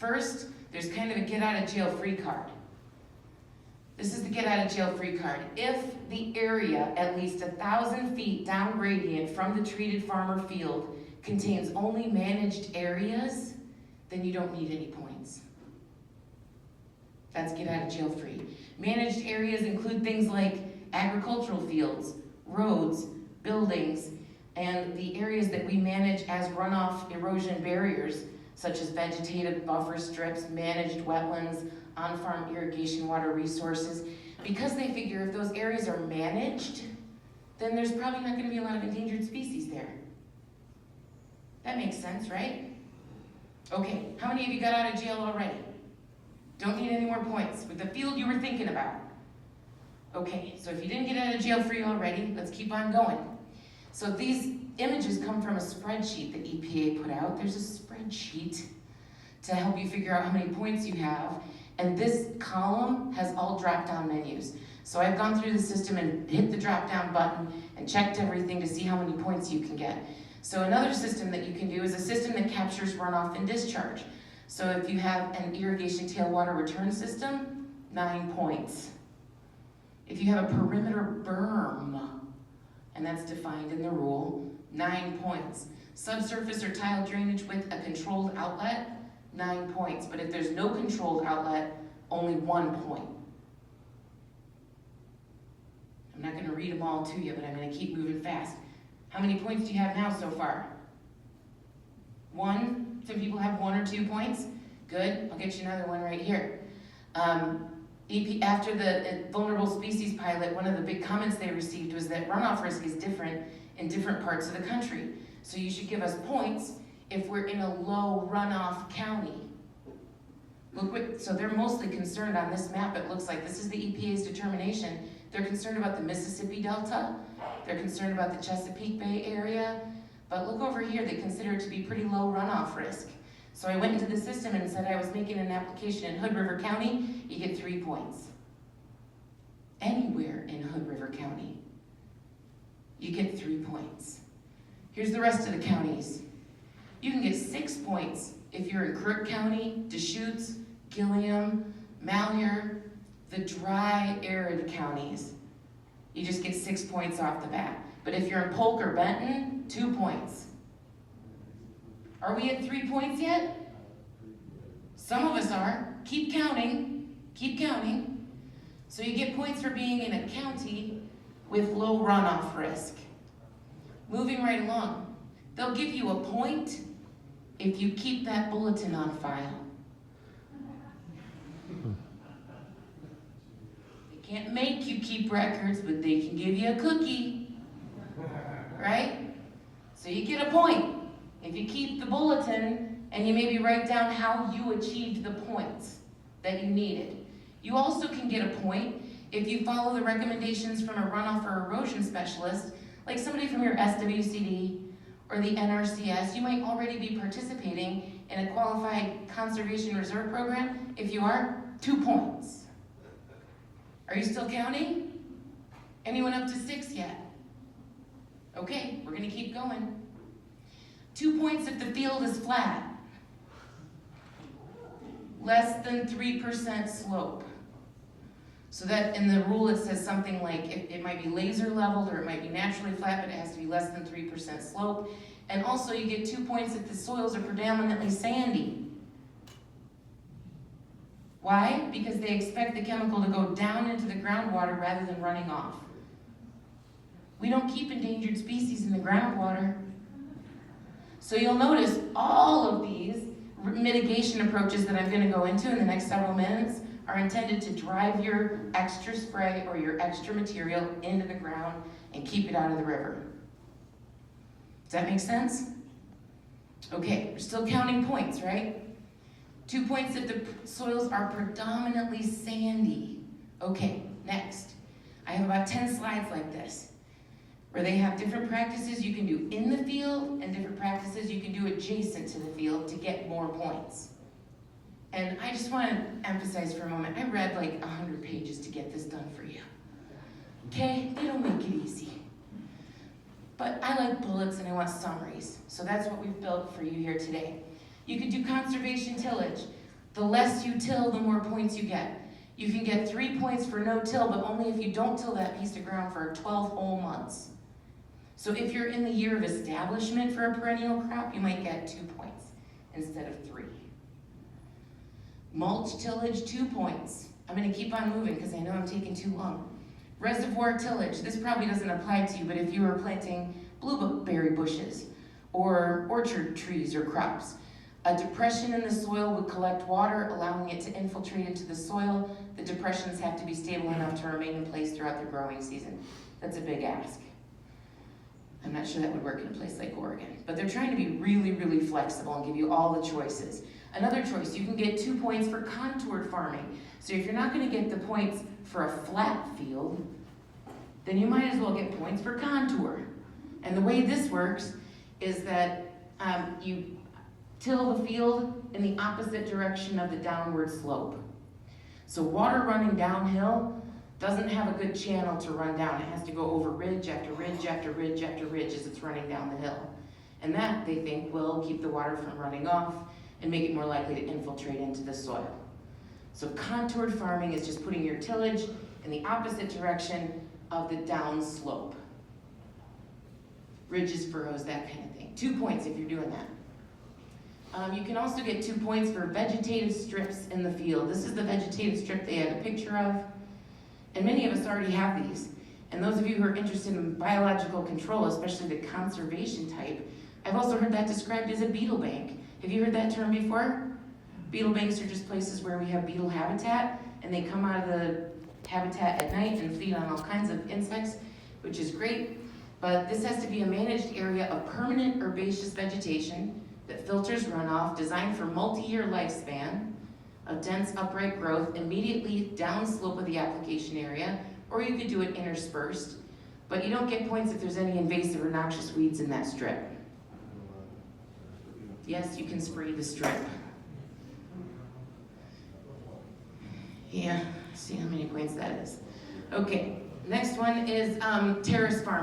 First, there's kind of a get out of jail free card. This is the get out of jail free card. If the area at least 1,000 feet down gradient from the treated farmer field contains only managed areas, then you don't need any points. That's get out of jail free. Managed areas include things like agricultural fields, roads, buildings, and the areas that we manage as runoff erosion barriers, such as vegetative buffer strips, managed wetlands, on-farm irrigation water resources. Because they figure if those areas are managed, then there's probably not going to be a lot of endangered species there. That makes sense, right? Okay, how many of you got out of jail already? Don't need any more points with the field you were thinking about. Okay, so if you didn't get out of jail free already, let's keep on going. So these images come from a spreadsheet that EPA put out. There's a spreadsheet to help you figure out how many points you have. And this column has all drop-down menus. So I've gone through the system and hit the drop-down button and checked everything to see how many points you can get. So another system that you can do is a system that captures runoff and discharge. So if you have an irrigation tailwater return system, 9 points. If you have a perimeter berm, and that's defined in the rule, 9 points. Subsurface or tile drainage with a controlled outlet, 9 points. But if there's no controlled outlet, only 1 point. I'm not going to read them all to you, but I'm going to keep moving fast. How many points do you have now so far? 1? Some people have 1 or 2 points. Good, I'll get you another one right here. After the vulnerable species pilot, one of the big comments they received was that runoff risk is different in different parts of the country. So you should give us points if we're in a low runoff county. So they're mostly concerned on this map, it looks like. This is the EPA's determination. They're concerned about the Mississippi Delta. They're concerned about the Chesapeake Bay area. But look over here, they consider it to be pretty low runoff risk. So I went into the system and said I was making an application in Hood River County, you get 3 points. Anywhere in Hood River County, you get 3 points. Here's the rest of the counties. You can get 6 points if you're in Crook County, Deschutes, Gilliam, Malheur, the dry, arid counties. You just get 6 points off the bat. But if you're in Polk or Benton, 2 points. Are we at 3 points yet? Some of us are. Keep counting. Keep counting. So you get points for being in a county with low runoff risk. Moving right along. They'll give you a point if you keep that bulletin on file. They can't make you keep records, but they can give you a cookie. Right? So you get a point if you keep the bulletin and you maybe write down how you achieved the points that you needed. You also can get a point if you follow the recommendations from a runoff or erosion specialist, like somebody from your SWCD or the NRCS. You might already be participating in a qualified conservation reserve program. If you are, 2 points. Are you still counting? Anyone up to 6 yet? Okay, we're gonna keep going. 2 points if the field is flat. Less than 3% slope. So that in the rule it says something like it might be laser leveled or it might be naturally flat, but it has to be less than 3% slope. And also you get 2 points if the soils are predominantly sandy. Why? Because they expect the chemical to go down into the groundwater rather than running off. We don't keep endangered species in the groundwater. So you'll notice all of these mitigation approaches that I'm going to go into in the next several minutes are intended to drive your extra spray or your extra material into the ground and keep it out of the river. Does that make sense? Okay, we're still counting points, right? 2 points if the soils are predominantly sandy. Okay, next. I have about 10 slides like this, where they have different practices you can do in the field and different practices you can do adjacent to the field to get more points. And I just want to emphasize for a moment, I read like 100 pages to get this done for you. Okay, they don't make it easy. But I like bullets and I want summaries, so that's what we've built for you here today. You could do conservation tillage. The less you till, the more points you get. You can get 3 points for no till, but only if you don't till that piece of ground for 12 whole months. So if you're in the year of establishment for a perennial crop, you might get 2 points instead of 3. Mulch tillage, 2 points. I'm gonna keep on moving because I know I'm taking too long. Reservoir tillage, this probably doesn't apply to you, but if you were planting blueberry bushes or orchard trees or crops, a depression in the soil would collect water, allowing it to infiltrate into the soil. The depressions have to be stable enough to remain in place throughout the growing season. That's a big ask. I'm not sure that would work in a place like Oregon, but they're trying to be really, really flexible and give you all the choices. Another choice, you can get 2 points for contoured farming. So if you're not gonna get the points for a flat field, then you might as well get points for contour. And the way this works is that you till the field in the opposite direction of the downward slope. So water running downhill doesn't have a good channel to run down. It has to go over ridge after ridge after ridge after ridge as it's running down the hill. And that, they think, will keep the water from running off and make it more likely to infiltrate into the soil. So contoured farming is just putting your tillage in the opposite direction of the down slope. Ridges, furrows, that kind of thing. 2 points if you're doing that. You can also get 2 points for vegetative strips in the field. This is the vegetative strip they had a picture of. And many of us already have these. And those of you who are interested in biological control, especially the conservation type, I've also heard that described as a beetle bank. Have you heard that term before? Beetle banks are just places where we have beetle habitat, and they come out of the habitat at night and feed on all kinds of insects, which is great. But this has to be a managed area of permanent herbaceous vegetation that filters runoff, designed for multi-year lifespan, of dense upright growth immediately downslope of the application area, or you could do it interspersed, but you don't get points if there's any invasive or noxious weeds in that strip. Yes, you can spray the strip. Yeah, see how many points that is. Okay, next one is terrace farming.